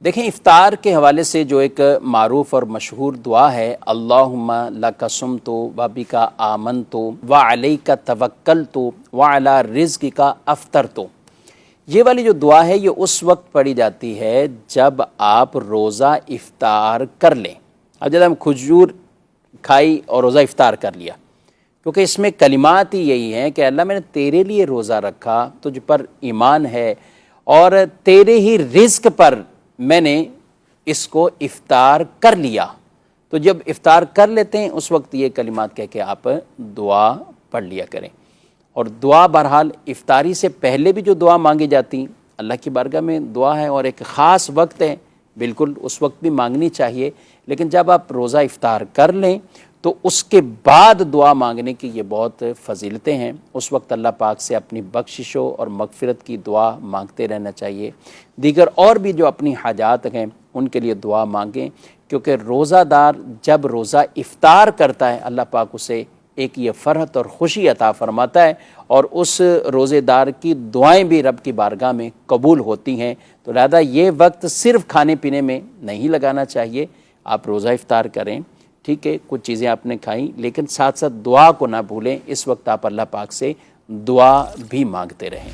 دیکھیں افطار کے حوالے سے جو ایک معروف اور مشہور دعا ہے، اللہم لک صمت و بک آمنت و علیک توکلت و علی رزقک افطرت، یہ والی جو دعا ہے یہ اس وقت پڑھی جاتی ہے جب آپ روزہ افطار کر لیں۔ اب جب ہم کھجور کھائی اور روزہ افطار کر لیا، کیونکہ اس میں کلمات ہی یہی ہیں کہ اللہ میں نے تیرے لیے روزہ رکھا، تجھ پر ایمان ہے اور تیرے ہی رزق پر میں نے اس کو افطار کر لیا۔ تو جب افطار کر لیتے ہیں اس وقت یہ کلمات کہہ کے آپ دعا پڑھ لیا کریں۔ اور دعا بہرحال افطاری سے پہلے بھی جو دعا مانگی جاتی ہیں اللہ کی بارگاہ میں دعا ہے، اور ایک خاص وقت ہے، بالکل اس وقت بھی مانگنی چاہیے، لیکن جب آپ روزہ افطار کر لیں تو اس کے بعد دعا مانگنے کی یہ بہت فضیلتیں ہیں۔ اس وقت اللہ پاک سے اپنی بخششوں اور مغفرت کی دعا مانگتے رہنا چاہیے۔ دیگر اور بھی جو اپنی حاجات ہیں ان کے لیے دعا مانگیں، کیونکہ روزہ دار جب روزہ افطار کرتا ہے اللہ پاک اسے ایک یہ فرحت اور خوشی عطا فرماتا ہے، اور اس روزے دار کی دعائیں بھی رب کی بارگاہ میں قبول ہوتی ہیں۔ تو لہذا یہ وقت صرف کھانے پینے میں نہیں لگانا چاہیے، آپ روزہ افطار کریں، ٹھیک ہے، کچھ چیزیں آپ نے کھائیں، لیکن ساتھ ساتھ دعا کو نہ بھولیں۔ اس وقت آپ اللہ پاک سے دعا بھی مانگتے رہیں۔